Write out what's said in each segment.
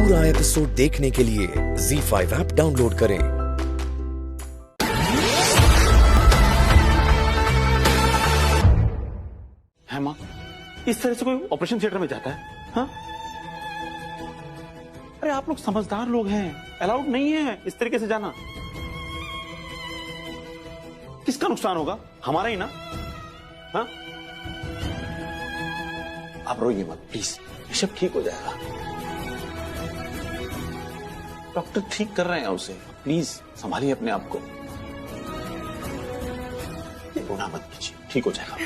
पूरा एपिसोड देखने के लिए ZEE5 ऐप डाउनलोड करें। है माँ, इस तरह से कोई ऑपरेशन थिएटर में जाता है? हाँ? अरे आप लोग समझदार लोग हैं, अलाउड नहीं है इस तरीके से जाना। किसका नुकसान होगा? हमारा ही ना। हाँ? आप रोइए मत प्लीज, ये सब ठीक हो जाएगा। डॉक्टर ठीक कर रहे हैं उसे, प्लीज संभालिए अपने आप को। रोना मत कीजिए, ठीक हो जाएगा।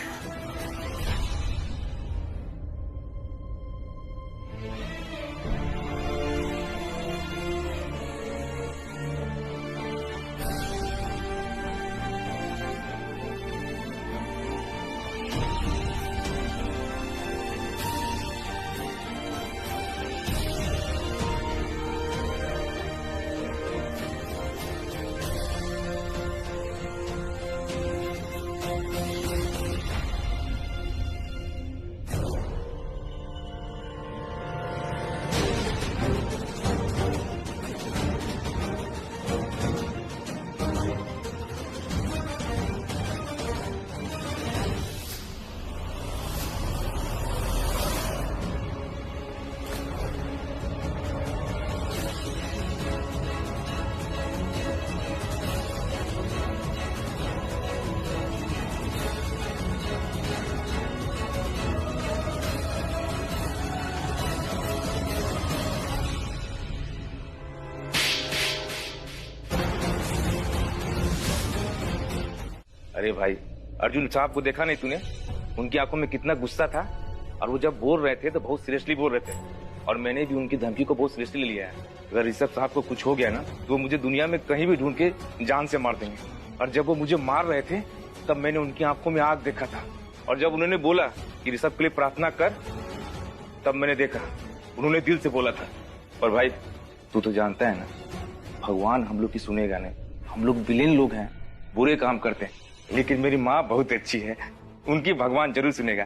अरे भाई, अर्जुन साहब को देखा नहीं तूने? उनकी आंखों में कितना गुस्सा था, और वो जब बोल रहे थे तो बहुत सीरियसली बोल रहे थे, और मैंने भी उनकी धमकी को बहुत सीरियसली लिया है। अगर ऋषभ साहब को कुछ हो गया ना तो वो मुझे दुनिया में कहीं भी ढूंढ के जान से मार देंगे। और जब वो मुझे मार रहे थे तब मैंने उनकी आंखों में आग देखा था, और जब उन्होंने बोला कि ऋषभ के लिए प्रार्थना कर, तब मैंने देखा उन्होंने दिल से बोला था। और भाई तू तो जानता है ना, भगवान हम लोग की सुनेगा नहीं, हम लोग विलेन लोग हैं, बुरे काम करते हैं, लेकिन मेरी माँ बहुत अच्छी है, उनकी भगवान जरूर सुनेगा।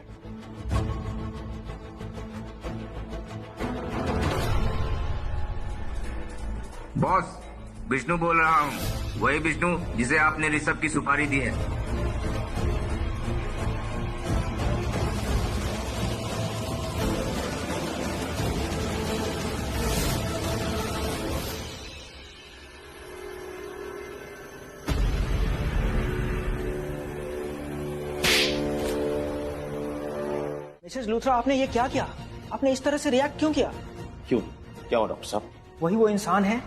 बॉस, विष्णु बोल रहा हूँ, वही विष्णु जिसे आपने ऋषभ की सुपारी दी है। मिसेस लूथरा, आपने ये क्या किया? आपने इस तरह से रिएक्ट क्यों किया? क्यों, क्या हुआ डॉक्टर साहब? वही वो इंसान है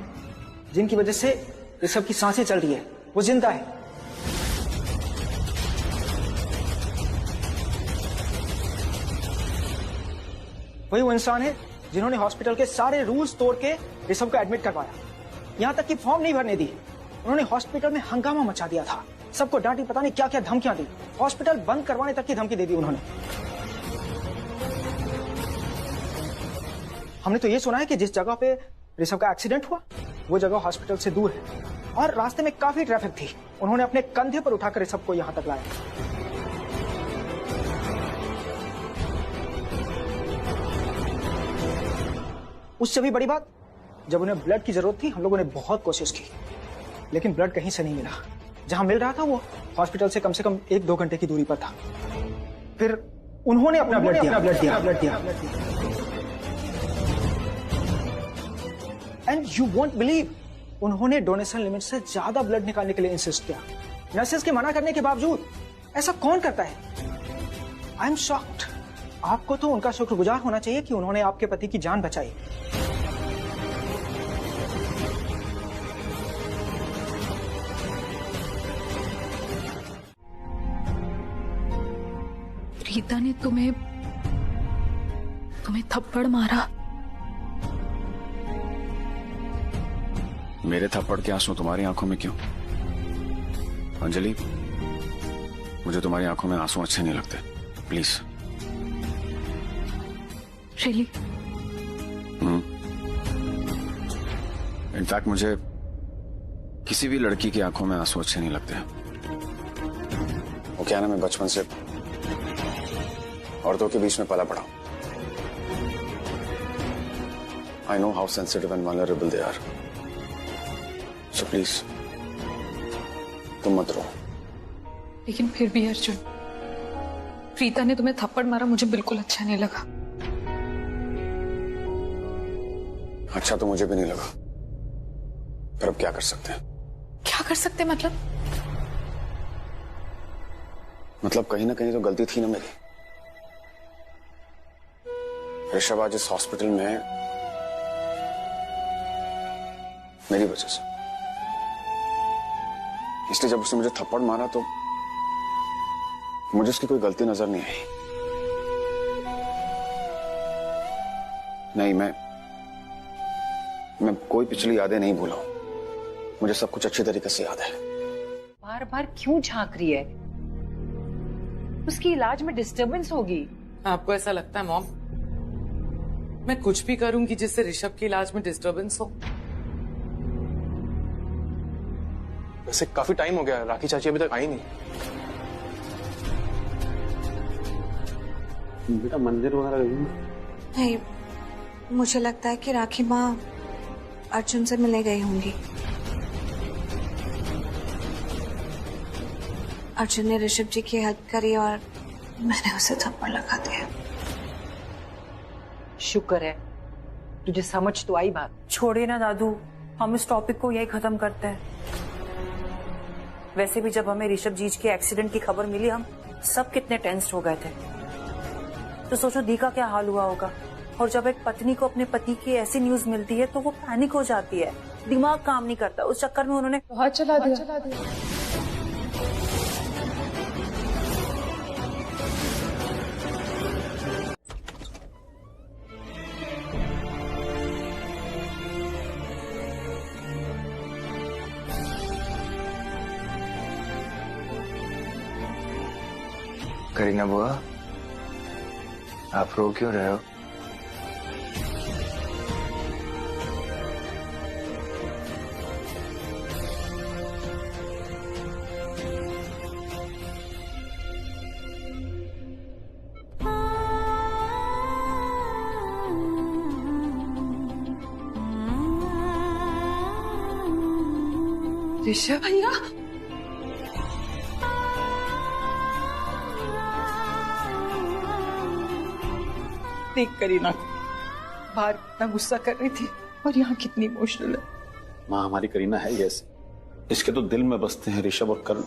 जिनकी वजह से ये सब की सांसें चल रही है, वो जिंदा है। वही वो इंसान है जिन्होंने हॉस्पिटल के सारे रूल्स तोड़ के ऋषभ को एडमिट करवाया, यहां तक कि फॉर्म नहीं भरने दी। उन्होंने हॉस्पिटल में हंगामा मचा दिया था, सबको डांटी, पता नहीं क्या क्या धमकियां दी, हॉस्पिटल बंद करवाने तक की धमकी दे दी उन्होंने। हमने तो ये सुना है कि जिस जगह पे ऋषभ का एक्सीडेंट हुआ वो जगह हॉस्पिटल से दूर है, और रास्ते में काफी ट्रैफिक थी। उन्होंने अपने कंधे पर उठाकर ऋषभ को यहां तक लाया। उससे भी बड़ी बात, जब उन्हें ब्लड की जरूरत थी हम लोगों ने बहुत कोशिश की, लेकिन ब्लड कहीं से नहीं मिला। जहां मिल रहा था वो हॉस्पिटल से कम 1-2 घंटे की दूरी पर था। फिर उन्होंने अपना ब्लड दिया। एंड यू वोंट बिलीव, उन्होंने डोनेशन लिमिट से ज्यादा ब्लड निकालने के लिए इंसिस्ट किया, नर्सेस के मना करने के बावजूद। ऐसा कौन करता है? I am shocked. आपको तो उनका शुक्रगुजार होना चाहिए कि उन्होंने आपके पति की जान बचाई। रीता ने तुम्हें थप्पड़ मारा। मेरे थप्पड़ के आंसू तुम्हारी आंखों में क्यों? अंजलि, मुझे तुम्हारी आंखों में आंसू अच्छे नहीं लगते, प्लीज। रियली? इनफैक्ट मुझे किसी भी लड़की की आंखों में आंसू अच्छे नहीं लगते। वो क्या ना, मैं बचपन से औरतों के बीच में पला पड़ा, I know how sensitive and vulnerable they are. So please, तुम मत रो। लेकिन फिर भी अर्जुन, प्रीता ने तुम्हें थप्पड़ मारा, मुझे बिल्कुल अच्छा नहीं लगा। अच्छा तो मुझे भी नहीं लगा, पर अब क्या कर सकते हैं? क्या कर सकते मतलब? मतलब कहीं ना कहीं तो गलती थी ना मेरी। ऋषभ आज इस हॉस्पिटल में मेरी वजह से, इसलिए जब उसने मुझे थप्पड़ मारा तो मुझे उसकी कोई गलती नजर नहीं आई। नहीं, मैं कोई पिछली यादें नहीं भूला हूं। मुझे सब कुछ अच्छी तरीके से याद है। बार बार क्यों झांक रही है? उसकी इलाज में डिस्टरबेंस होगी। आपको ऐसा लगता है मॉम? मैं कुछ भी करूंगी जिससे ऋषभ की इलाज में डिस्टरबेंस हो। वैसे काफी टाइम हो गया, राखी चाची अभी तक आई नहीं। बेटा मंदिर वगैरह गई नहीं, मुझे लगता है कि राखी माँ अर्जुन से मिलने गई होंगी। अर्जुन ने ऋषभ जी की हेल्प करी और मैंने उसे थप्पड़ लगा दिया। शुक्र है तुझे समझ तो आई बात। छोड़िए ना दादू, हम इस टॉपिक को यही खत्म करते हैं। वैसे भी जब हमें ऋषभ जी के एक्सीडेंट की खबर मिली, हम सब कितने टेंस्ड हो गए थे। तो सोचो दी का क्या हाल हुआ होगा। और जब एक पत्नी को अपने पति की ऐसी न्यूज मिलती है तो वो पैनिक हो जाती है, दिमाग काम नहीं करता। उस चक्कर में उन्होंने बहुत चला दिया। करीना बुआ, आप रो क्यों रहे हो? ऋषभ भैया, देख करीना बाहर कितना गुस्सा कर रही थी और यहाँ कितनी इमोशनल है। माँ हमारी करीना है जैसे, इसके तो दिल में बसते हैं ऋषभ और कर्ण।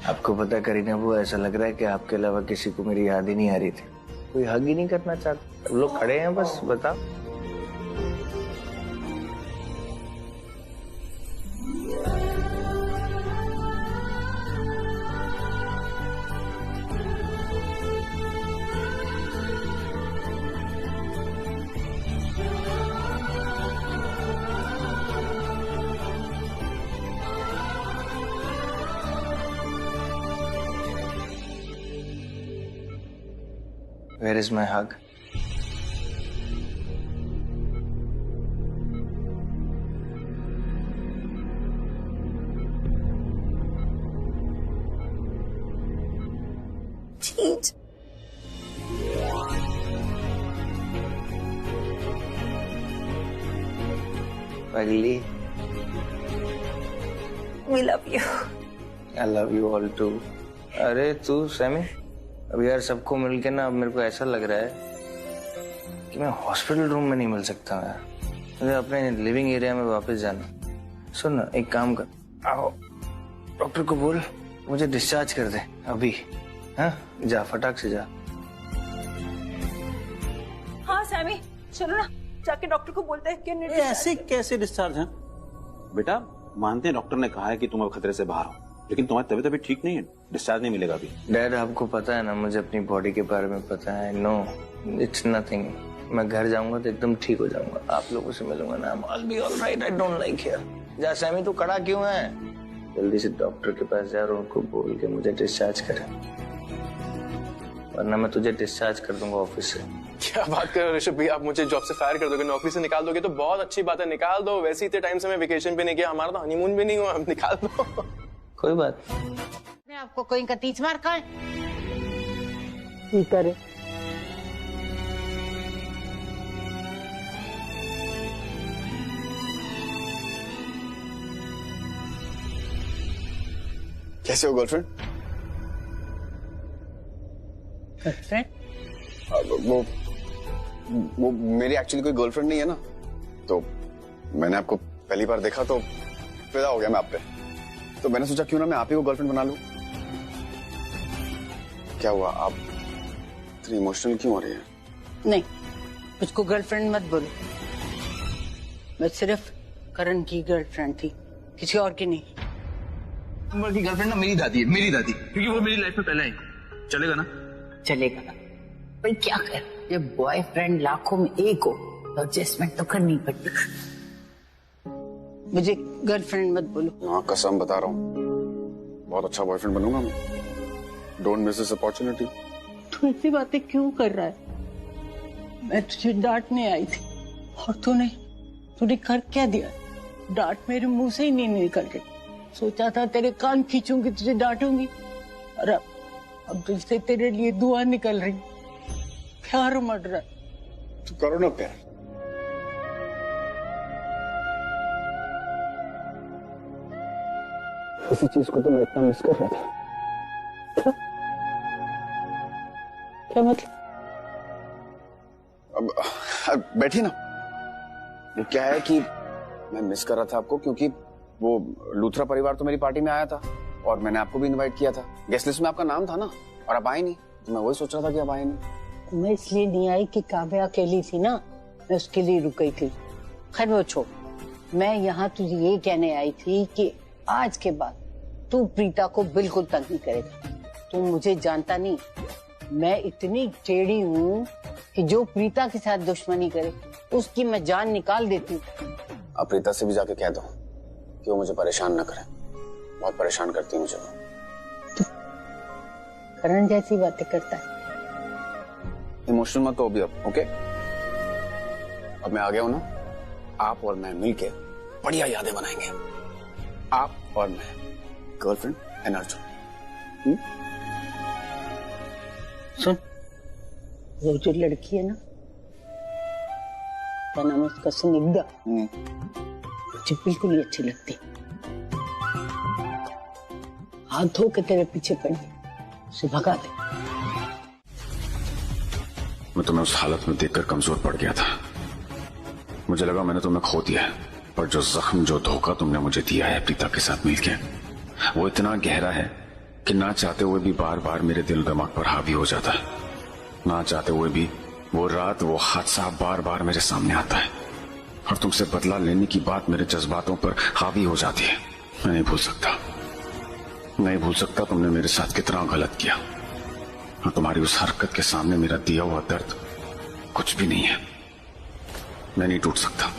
आपको पता है करीना बुआ, ऐसा लग रहा है कि आपके अलावा किसी को मेरी याद ही नहीं आ रही थी। कोई हग ही नहीं करना चाहता। सब लोग खड़े हैं बस, बताओ। Where is my hug? Cheat. Pagli, We love you. I love you all too. अरे तू सैमी, अब यार सबको मिलके ना, अब मेरे को ऐसा लग रहा है कि मैं हॉस्पिटल रूम में नहीं मिल सकता यार। मुझे अपने लिविंग एरिया में वापस जाना। सुन ना, एक काम कर, आओ डॉक्टर को बोल मुझे डिस्चार्ज कर दे अभी। हाँ जा, फटाक से जा। हाँ सैमी, चलो ना, जाके डॉक्टर को बोलते हैं कि ऐसे कैसे डिस्चार्ज है? बेटा मानते हैं डॉक्टर ने कहा है कि तुम अब खतरे से बाहर हो, लेकिन तुम्हारी तबीयत अभी ठीक नहीं है, डिस्चार्ज नहीं मिलेगा अभी। डैड आपको पता है ना, मुझे अपनी बॉडी के बारे में पता है। No it's nothing. मैं घर जाऊंगा तो एकदम ठीक हो जाऊंगा, आप लोगों से मिलूंगा ना, I'll be all right, I don't like here। जा सैमी, तू खड़ा क्यों है? जल्दी से डॉक्टर के पास जा और उनको बोल के मुझे डिस्चार्ज करें, वरना मैं तुझे डिस्चार्ज कर दूंगा ऑफिस से। क्या बात कर रहे हो ऋषभ भैया, आप मुझे जॉब से फायर कर दोगे, नौकरी से निकाल दोगे तो बहुत अच्छी बात है, निकाल दो। वैसे इतने टाइम से मैं वेकेशन पे नहीं गया, हमारा तो हनीमून भी नहीं हुआ, हम निकाल दो। कोई बात आपको कोई का तीच मार का है? ठीक करे कैसे हो गर्लफ्रेंड? वो मेरी एक्चुअली कोई गर्लफ्रेंड नहीं है ना, तो मैंने आपको पहली बार देखा तो फिदा हो गया मैं आप पे, तो मैंने सोचा क्यों ना मैं आप ही को गर्लफ्रेंड बना लूं। क्या हुआ, आप इतनी इमोशनल क्यों हो रही है? नहीं, उसको गर्लफ्रेंड मत बोलो। मैं सिर्फ करण की गर्लफ्रेंड थी, किसी और की नहीं। की गर्लफ्रेंड ना मेरी दादी है, मेरी दादी, क्योंकि वो मेरी लाइफ में पहले आई। चलेगा ना? चलेगा ना, पर क्या कर, जब बॉयफ्रेंड लाखों में एक हो तो एडजस्टमेंट तो करनी पड़ती। मुझे गर्लफ्रेंड मत बोलो। हाँ कसम बता रहा हूँ, बहुत अच्छा बॉयफ्रेंड बनूंगा मैं। Don't miss this opportunity. तू ऐसी बातें क्यों कर रहा है? मैं तुझे डांटने आई थी और तूने कर क्या दिया? डांट मेरे मुंह से ही नहीं निकल रही। सोचा था तेरे कान खींचूंगी, तुझे डांटूंगी, और अब दिल से तेरे लिए दुआ निकल रही। प्यार मर रहा है। तो करो ना प्यार। इसी चीज को तो मैं इतना मिस कर रहा था। क्या मतलब? अब बैठिए ना। वो क्या है कि मैं मिस कर रहा था आपको, क्योंकि वो लूथरा परिवार तो मेरी पार्टी में आया था और मैंने आपको भी इनवाइट किया था। गेस्ट लिस्ट में आपका नाम था ना, और आप आए नहीं, तो मैं वही सोच रहा था कि आप आए नहीं। मैं इसलिए नहीं आई कि काव्या अकेली थी ना, मैं उसके लिए रुक गई थी। खैर वो छोड़, मैं यहाँ तुझे ये कहने आई थी कि आज के बाद तू प्रीता को बिल्कुल तंग नहीं करेगा। तू मुझे जानता नहीं, मैं इतनी टेढ़ी हूँ कि जो प्रीता के साथ दुश्मनी करे उसकी मैं जान निकाल देती हूँ। आप प्रीता से भी जाके कह दो कि वो मुझे परेशान न करे, बहुत परेशान करती है मुझे। करण जैसी बातें करता है। इमोशनल मत हो अभी अब, ओके? अब मैं आ गया हूं ना, आप और मैं मिलके बढ़िया यादें बनाएंगे। आप और मैं, गर्लफ्रेंड एंड अर्जुन। सुन, वो जो लड़की है ना, क्या नाम है उसका, स्निग्धा, मुझे बिल्कुल ही अच्छी लगती। हाथ धो के तेरे पीछे पड़ी, उसे भगा दे। मैं तुम्हें उस हालत में देखकर कमजोर पड़ गया था। मुझे लगा मैंने तुम्हें खो दिया, पर जो जख्म, जो धोखा तुमने मुझे दिया है प्रीता के साथ मिलके, वो इतना गहरा है कि ना चाहते हुए भी बार बार मेरे दिल दिमाग पर हावी हो जाता है। ना चाहते हुए भी वो रात, वो हादसा बार बार मेरे सामने आता है, और तुमसे बदला लेने की बात मेरे जज्बातों पर हावी हो जाती है। मैं नहीं भूल सकता तुमने मेरे साथ कितना गलत किया, और तुम्हारी उस हरकत के सामने मेरा दिया हुआ दर्द कुछ भी नहीं है। मैं नहीं टूट सकता,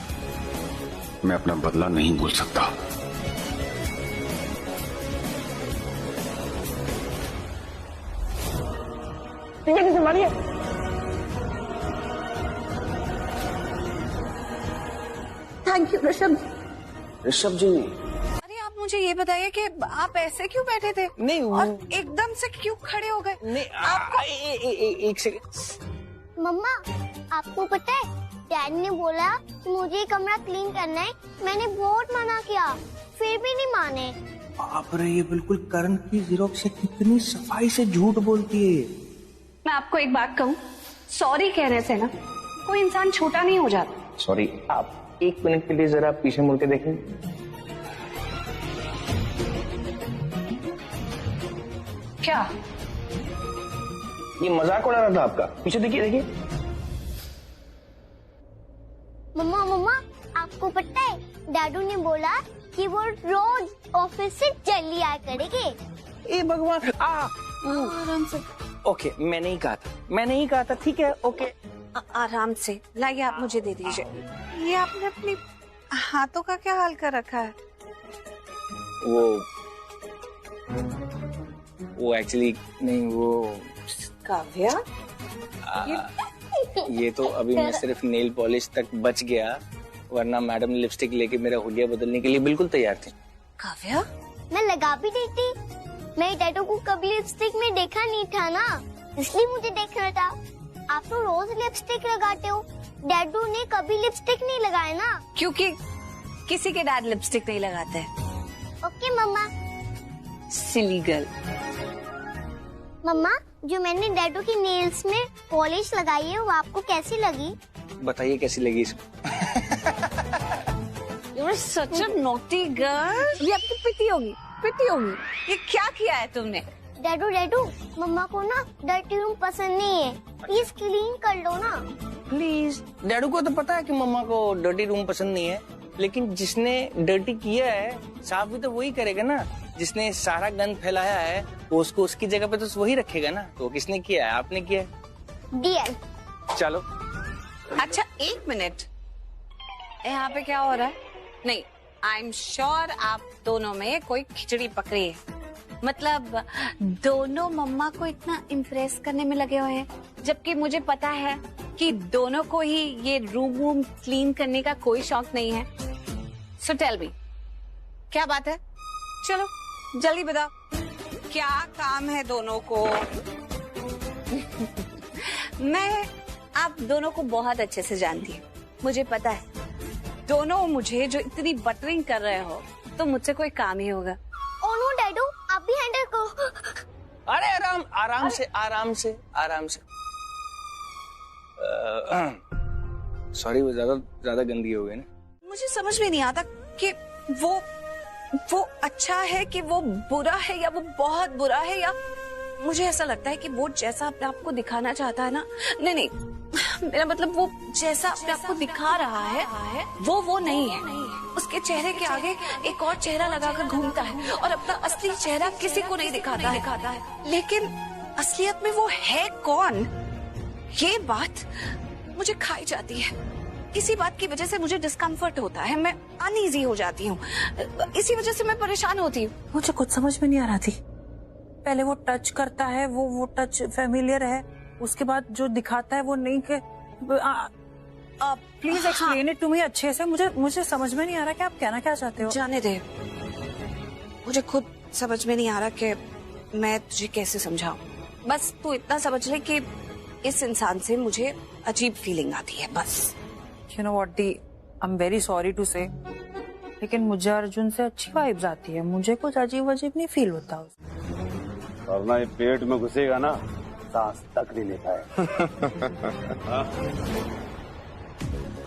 मैं अपना बदला नहीं भूल सकता। Thank you Rishabh. ऋषभ जी, अरे आप मुझे ये बताइए कि आप ऐसे क्यों बैठे थे? नहीं, और एकदम से क्यों खड़े हो गए? नहीं, आपको एक सेकंड। मम्मा, आपको पता है डैड ने बोला कि मुझे ये कमरा क्लीन करना है। मैंने बहुत मना किया, फिर भी नहीं माने। आप रे, ये बिल्कुल करण की जीरोक्स से कितनी सफाई से झूठ बोलती है। मैं आपको एक बात कहूँ, सॉरी कहने से ना कोई इंसान छोटा नहीं हो जाता। सॉरी, आप एक मिनट के लिए जरा पीछे मुड़ के देखें। क्या ये मजाक उड़ा रहा था आपका? पीछे देखिए। मम्मा मम्मा, आपको पता है डैडू ने बोला कि वो रोज ऑफिस से जल्दी आया करेंगे। ए भगवान, आराम से। ओके, मैंने ही कहा था, ठीक है, ओके। आराम से लाइए, आप मुझे दे दीजिए। ये आपने अपनी हाथों का क्या हाल कर रखा है? वो एक्चुअली नहीं, वो काव्या, ये तो अभी मैं सिर्फ नेल पॉलिश तक बच गया, वरना मैडम लिपस्टिक लेके मेरा हुलिया बदलने के लिए बिल्कुल तैयार थे। काव्या, मैं लगा भी देती। मैं डैडू को कभी लिपस्टिक में देखा नहीं था ना, इसलिए मुझे देखना था। आप तो रोज लिपस्टिक लगाते हो, डैडू ने कभी लिपस्टिक नहीं लगाया ना। क्योंकि किसी के डैड लिपस्टिक नहीं लगाते। ओके मम्मा। Silly girl. मम्मा, जो मैंने डैडू की नेल्स में पॉलिश लगाई है वो आपको कैसी लगी? बताइए कैसी लगी इसको? You're such a naughty girl। ये आपकी पिटी होगी, पिटी होगी। ये क्या किया है तुमने? डैडू डैडू, मम्मा को ना डर्टी रूम पसंद नहीं है, प्लीज क्लीन कर लो ना प्लीज। डैडू को तो पता है कि मम्मा को डर्टी रूम पसंद नहीं है, लेकिन जिसने डर्टी किया है साफ भी तो वही करेगा ना। जिसने सारा गंद फैलाया है वो उसको उसकी जगह पे तो वही रखेगा ना। तो किसने किया है? आपने किया है। डियर। चलो। अच्छा एक मिनट, यहाँ पे क्या हो रहा है? नहीं, आई एम श्योर आप दोनों में कोई खिचड़ी पकड़ी है। मतलब दोनों मम्मा को इतना इम्प्रेस करने में लगे हुए हैं, जबकि मुझे पता है कि दोनों को ही ये रूम क्लीन करने का कोई शौक नहीं है। सो टेल मी, क्या बात है? चलो जल्दी बताओ, क्या काम है दोनों को? मैं आप दोनों को बहुत अच्छे से जानती हूँ, मुझे पता है दोनों मुझे जो इतनी बटरिंग कर रहे हो तो मुझसे कोई काम ही होगा। ओह नो डैडू, आप भी हैंडल करो। अरे आराम आराम से आराम से आराम से। सॉरी, वो ज्यादा गंदी हो गई ना। मुझे समझ में नहीं आता कि वो अच्छा है कि वो बुरा है, या वो बहुत बुरा है, या मुझे ऐसा लगता है कि वो जैसा अपने आप को दिखाना चाहता है ना, नहीं, मेरा मतलब वो जैसा अपने आप को दिखा रहा है वो नहीं है। उसके चेहरे के आगे एक और चेहरा लगाकर घूमता है और अपना असली चेहरा किसी को नहीं दिखाता है। लेकिन असलियत में वो है कौन, ये बात मुझे खाई जाती है। इसी बात की वजह से मुझे डिस्कम्फर्ट होता है, मैं अनईजी हो जाती हूँ, इसी वजह से मैं परेशान होती हूँ। मुझे कुछ समझ में नहीं आ रहा थी। पहले वो टच करता है, वो टच फेमिलियर है, उसके बाद जो दिखाता है वो नहीं के। Please explain it to me अच्छे से। मुझे समझ में नहीं आ रहा कि आप कहना क्या चाहते हो। जाने दे, मुझे खुद समझ में नहीं आ रहा कि मैं तुझे कैसे समझाऊं। बस तू इतना समझ ले कि इस इंसान से मुझे अजीब फीलिंग आती है, बस। You know what, the, I'm very sorry to say, लेकिन मुझे अर्जुन से अच्छी वाइब्स आती है, मुझे कुछ अजीब नहीं फील होता। और ना ये पेट में घुसेगा ना, सांस तक नहीं ले पाए।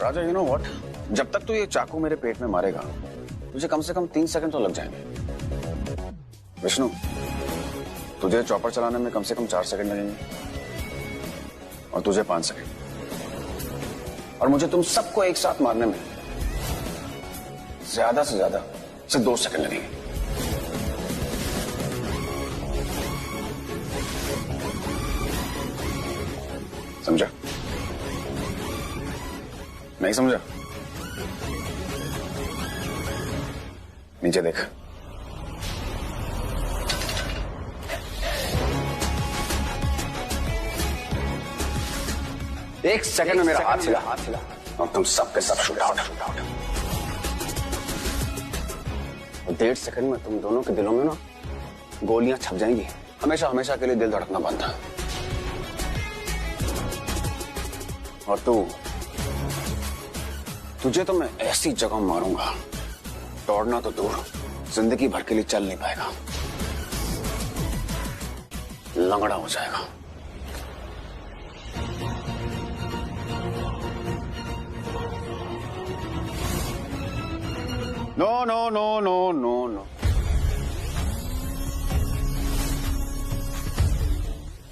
राजा, यू नो व्हाट, जब तक तू ये चाकू मेरे पेट में मारेगा मुझे कम से कम 3 सेकंड तो लग जाएंगे। विष्णु, तुझे चॉपर चलाने में कम से कम 4 सेकंड लगेंगे और तुझे 5 सेकंड, और मुझे तुम सबको एक साथ मारने में ज्यादा से ज्यादा सिर्फ 2 सेकंड लगेंगे। समझा? नहीं समझा? नीचे देख। एक सेकंड में मेरा हाथ हिला और तुम सबके सब शूट आउट। और 1.5 सेकंड में तुम दोनों के दिलों में ना गोलियां छप जाएंगी, हमेशा के लिए दिल धड़कना बंद है। और तुझे तो मैं ऐसी जगह मारूंगा, दौड़ना तो दूर, जिंदगी भर के लिए चल नहीं पाएगा, लंगड़ा हो जाएगा। नो।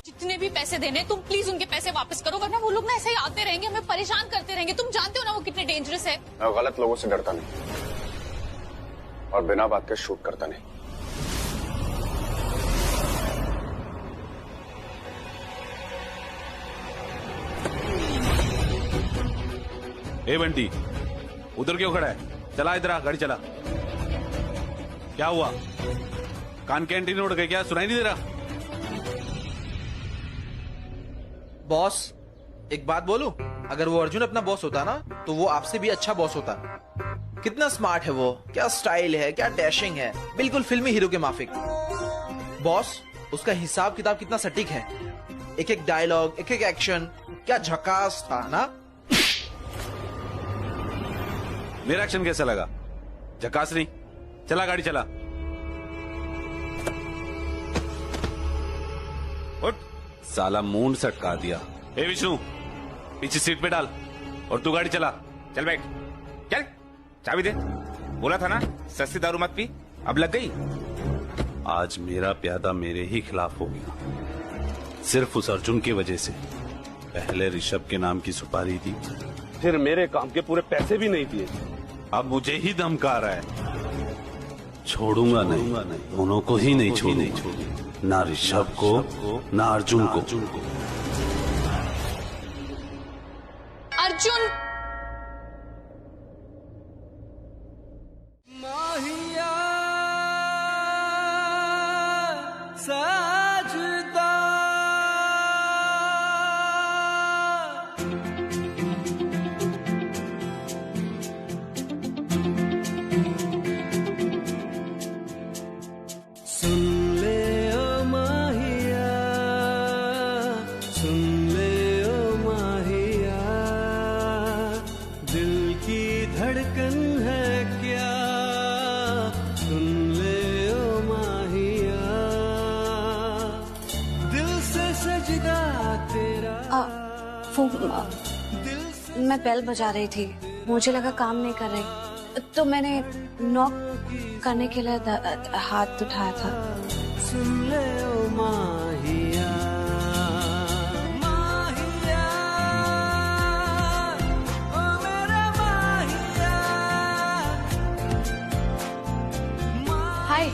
जितने भी पैसे देने, तुम प्लीज उनके पैसे वापस करो, वरना वो लोग ना ऐसे ही आते रहेंगे, हमें परेशान करते रहेंगे। तुम जानते हो ना वो कितने डेंजरस है। मैं गलत लोगों से डरता नहीं और बिना बात के शूट करता नहीं। ए बंटी, उधर क्यों खड़ा है? चला इधर आ, गाड़ी चला। क्या हुआ? कान कैंटीन उड़ गए क्या? सुनाई नहीं दे रहा? बॉस, एक बात बोलूं, अगर वो अर्जुन अपना बॉस होता ना तो वो आपसे भी अच्छा बॉस होता। कितना स्मार्ट है वो, क्या स्टाइल है, क्या डैशिंग है, बिल्कुल फिल्मी हीरो के माफिक। बॉस, उसका हिसाब किताब कितना सटीक है, एक एक डायलॉग, एक एक एक्शन, क्या झकास था ना। मेरा एक्शन कैसा लगा? झकास नहीं? चला गाड़ी चला। साला मूंड सटका दिया। ए विष्णु, पीछे सीट पे डाल और तू गाड़ी चला। चल बैठ, चल चाबी दे। बोला था ना सस्ती दारू मत पी, अब लग गई। आज मेरा प्यादा मेरे ही खिलाफ हो गया, सिर्फ उस अर्जुन की वजह से। पहले ऋषभ के नाम की सुपारी दी, फिर मेरे काम के पूरे पैसे भी नहीं दिए, अब मुझे ही धमका रहा है। छोड़ूंगा नहीं, दोनों को ही नहीं छोड़ूंगा, ना ऋषभ को ना अर्जुन को। अर्जुन, मैं बेल बजा रही थी, मुझे लगा काम नहीं कर रही, तो मैंने नॉक करने के लिए हाथ उठाया था। सुन ले ओ माहिया, माहिया, ओ मेरा माहिया। हाय।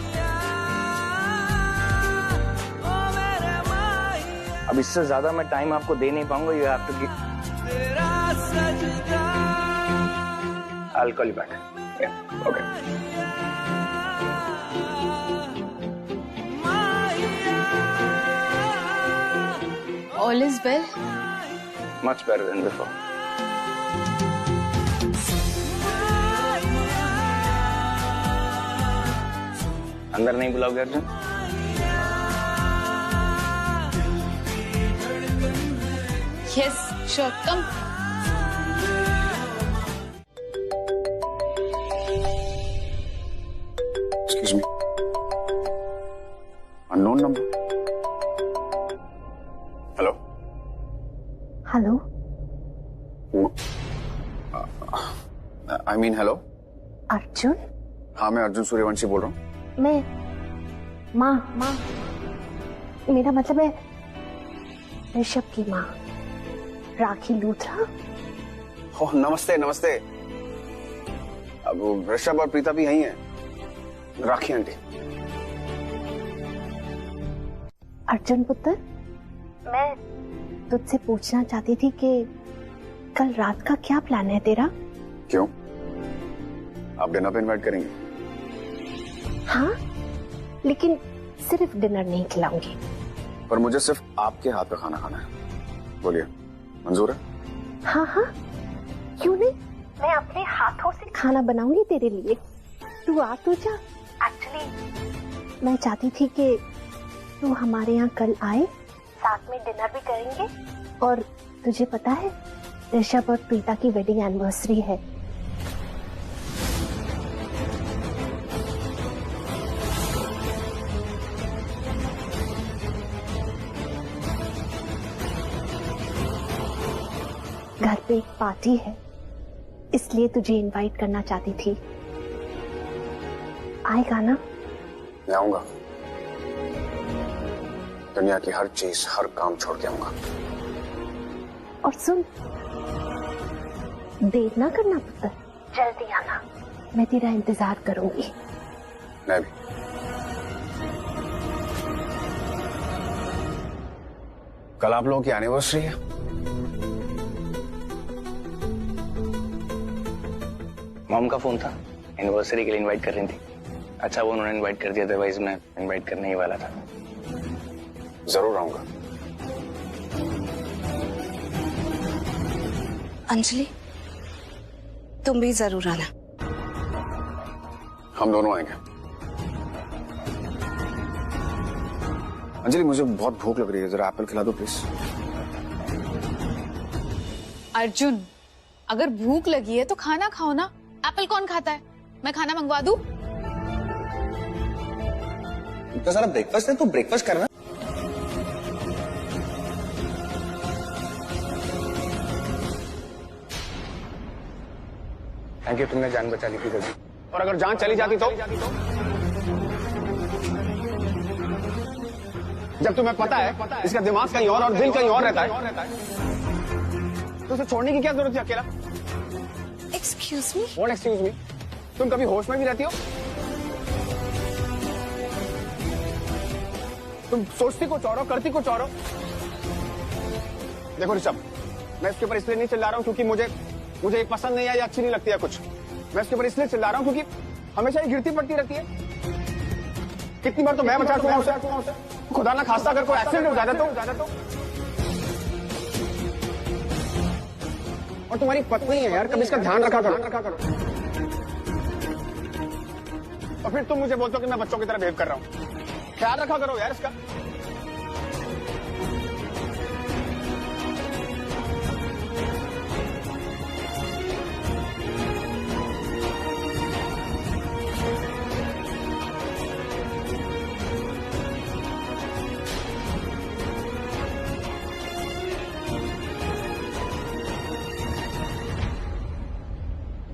अब इससे ज्यादा मैं टाइम आपको दे नहीं पाऊंगा। You have to give. I'll call you back. Yeah, okay. All is well? Much better than before. अंदर नहीं बुलाओगे Arjun? Yes, sure, come. Excuse me. Unknown number. Hello. Hello. I mean hello. Arjun? हाँ, मैं अर्जुन सूर्यवंशी बोल रहा हूँ। मैं माँ मेरा मतलब है ऋषभ की माँ, राखी लूथरा। ओह, नमस्ते नमस्ते। अब ऋषभ और प्रीता भी यही हैं। राखी आंटी। अर्जुन पुत्र, मैं तुझसे पूछना चाहती थी कि कल रात का क्या प्लान है तेरा? क्यों? आप डिनर पे इनवाइट करेंगे? हाँ, लेकिन सिर्फ डिनर नहीं खिलाऊंगी। पर मुझे सिर्फ आपके हाथ का खाना खाना है। बोलिए, मंजूर है? हाँ हाँ, क्यों नहीं, मैं अपने हाथों से खाना बनाऊंगी तेरे लिए। तू आ तो जा। एक्चुअली मैं चाहती थी कि तू हमारे यहाँ कल आए, साथ में डिनर भी करेंगे। और तुझे पता है ऋषभ और प्रीता की वेडिंग एनिवर्सरी है। घर पे एक पार्टी है, इसलिए तुझे इनवाइट करना चाहती थी। आएगा ना? मैं आऊंगा। दुनिया की हर चीज, हर काम छोड़ के आऊंगा। और सुन, देर ना करना पुत्र, जल्दी आना, मैं तेरा इंतजार करूंगी। मैं भी। कल आप लोगों की एनिवर्सरी है। मॉम का फोन था, एनिवर्सरी के लिए इनवाइट कर रही थी। अच्छा वो उन्होंने इनवाइट कर दिया, अदरवाइज मैं इनवाइट करने ही वाला था। जरूर आऊंगा। अंजलि, तुम भी जरूर आना। हम दोनों आएंगे। अंजलि, मुझे बहुत भूख लग रही है, जरा एप्पल खिला दो प्लीज। अर्जुन, अगर भूख लगी है तो खाना खाओ ना। एप्पल कौन खाता है? मैं खाना मंगवा दूं? तो सारा ब्रेकफास्ट है, तो ब्रेकफास्ट करना। थैंक यू, तुमने जान बचा ली थी जल्दी। और अगर जान चली जाती तो जब तुम्हें पता है इसका दिमाग कहीं और दिल कहीं और रहता है, तो उसे छोड़ने की क्या जरूरत है अकेला? Excuse me? What excuse me? तुम कभी होश में भी रहती हो? तुम सोचती कुछ और हो, करती कुछ और हो। देखो ऋषभ, मैं इसके ऊपर इसलिए नहीं चिल्ला रहा हूँ क्योंकि मुझे ये पसंद नहीं है या अच्छी नहीं लगती है कुछ। मैं इसके ऊपर इसलिए चिल्ला रहा हूँ क्योंकि हमेशा ये गिरती पड़ती रहती है। कितनी बार तो मैं बचा चुका हूं उसे। खुदा ना खास्ता अगर कोई एक्सीडेंट हो जाता तो। और तुम्हारी पत्नी है यार, कभी इसका ध्यान रखा करो। और फिर तुम मुझे बोलते हो कि मैं बच्चों की तरह बिहेव कर रहा हूं। ख्याल रखा करो यार इसका।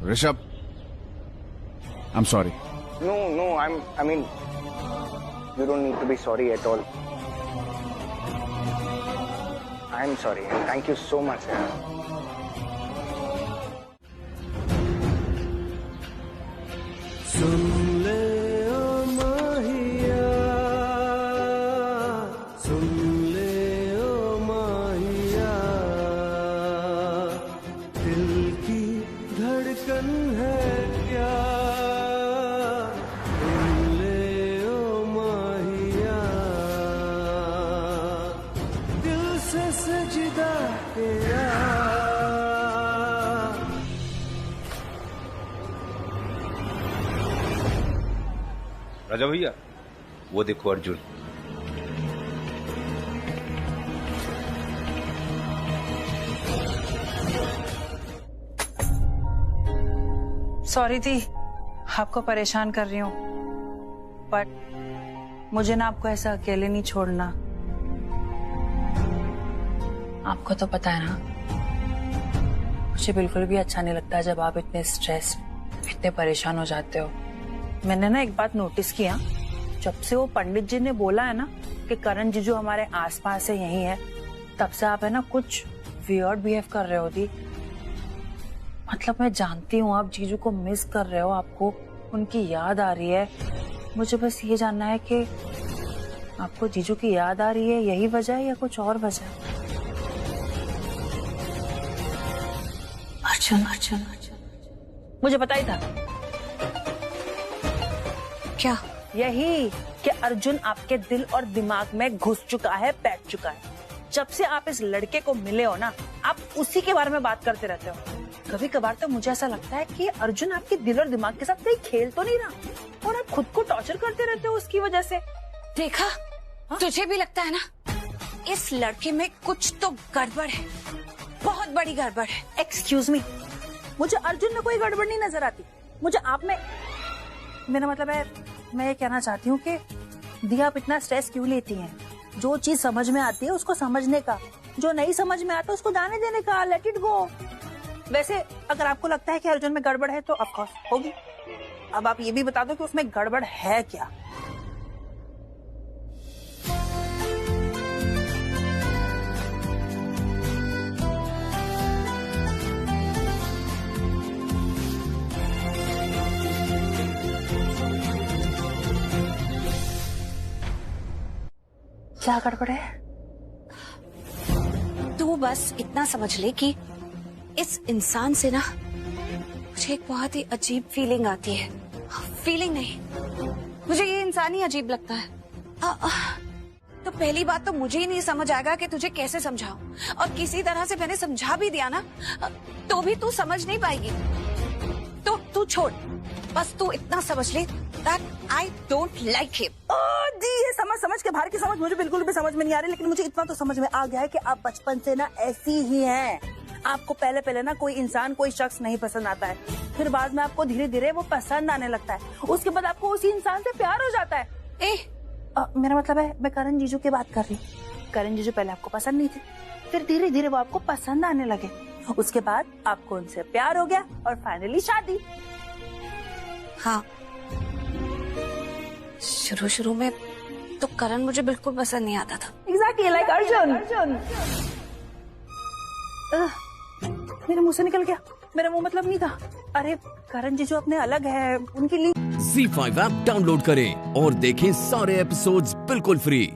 Rishabh, I'm sorry. No, I mean, you don't need to be sorry at all. I'm sorry and thank you so much. सुन ले ओ माहिया, सुन ले ओ माहिया, दिल की धड़कन है क्या? सुन ले ओ माहिया, दिल से सजदा तेरा। राजा भैया, वो देखो अर्जुन। सॉरी थी, आपको परेशान कर रही हूँ, बट मुझे ना आपको ऐसा अकेले नहीं छोड़ना। आपको तो पता है ना, मुझे बिल्कुल भी अच्छा नहीं लगता जब आप इतने स्ट्रेस, इतने परेशान हो जाते हो। मैंने ना एक बात नोटिस किया, जब से वो पंडित जी ने बोला है ना कि करण जीजू हमारे आसपास है, यही है, तब से आप है ना कुछ वियर्ड बिहेव कर रहे हो दी। मतलब मैं जानती हूँ आप जीजू को मिस कर रहे हो, आपको उनकी याद आ रही है। मुझे बस ये जानना है कि आपको जीजू की याद आ रही है, यही वजह है या कुछ और वजह? अर्जुन, मुझे पता ही था। क्या? यही कि अर्जुन आपके दिल और दिमाग में घुस चुका है, बैठ चुका है। जब से आप इस लड़के को मिले हो ना, आप उसी के बारे में बात करते रहते हो। कभी कभार तो मुझे ऐसा लगता है कि अर्जुन आपके दिल और दिमाग के साथ कहीं खेल तो नहीं रहा और आप खुद को टॉर्चर करते रहते हो उसकी वजह से। देखा, तुझे भी लगता है ना इस लड़के में कुछ तो गड़बड़ है, बहुत बड़ी गड़बड़ है। एक्सक्यूज मी, मुझे अर्जुन में कोई गड़बड़ नहीं नजर आती, मुझे आप में। मेरा मतलब है, मैं ये कहना चाहती हूँ कि दिया आप इतना स्ट्रेस क्यों लेती हैं? जो चीज समझ में आती है उसको समझने का, जो नहीं समझ में आता उसको जाने देने का, लेट इट गो। वैसे अगर आपको लगता है कि अर्जुन में गड़बड़ है तो ऑफ कोर्स होगी। अब आप ये भी बता दो कि उसमें गड़बड़ है क्या? क्या गड़बड़ है? तू बस इतना समझ ले कि इस इंसान से ना मुझे एक बहुत ही अजीब फीलिंग आती है। फीलिंग नहीं, मुझे ये इंसान ही अजीब लगता है। तो पहली बात तो मुझे ही नहीं समझ आएगा कि तुझे कैसे समझाऊं, और किसी तरह से मैंने समझा भी दिया ना तो भी तू समझ नहीं पाएगी। तो तू छोड़, बस तू इतना समझ ले that I don't like him। जी, ये समझ के बाहर की समझ मुझे बिल्कुल भी समझ में नहीं आ रही, लेकिन मुझे इतना तो समझ में आ गया है कि आप बचपन से ना ऐसी ही हैं। आपको पहले ना कोई इंसान, कोई शख्स नहीं पसंद आता है, फिर बाद में आपको धीरे धीरे वो पसंद आने लगता है, उसके बाद आपको उसी इंसान से प्यार हो जाता है। मेरा मतलब है, मैं करण जीजू की बात कर रही हूँ। करण जीजू पहले आपको पसंद नहीं थे, फिर धीरे धीरे वो आपको पसंद आने लगे, उसके बाद आपको उनसे प्यार हो गया और फाइनली शादी। हाँ, शुरू में तो करण मुझे बिल्कुल पसंद नहीं आता था। Exactly like Arjun. मेरे मुंह से निकल गया, मेरा मुंह मतलब नहीं था। अरे करण जी जो अपने अलग है उनके लिए। ZEE5 ऐप डाउनलोड करें और देखें सारे एपिसोड्स बिल्कुल फ्री।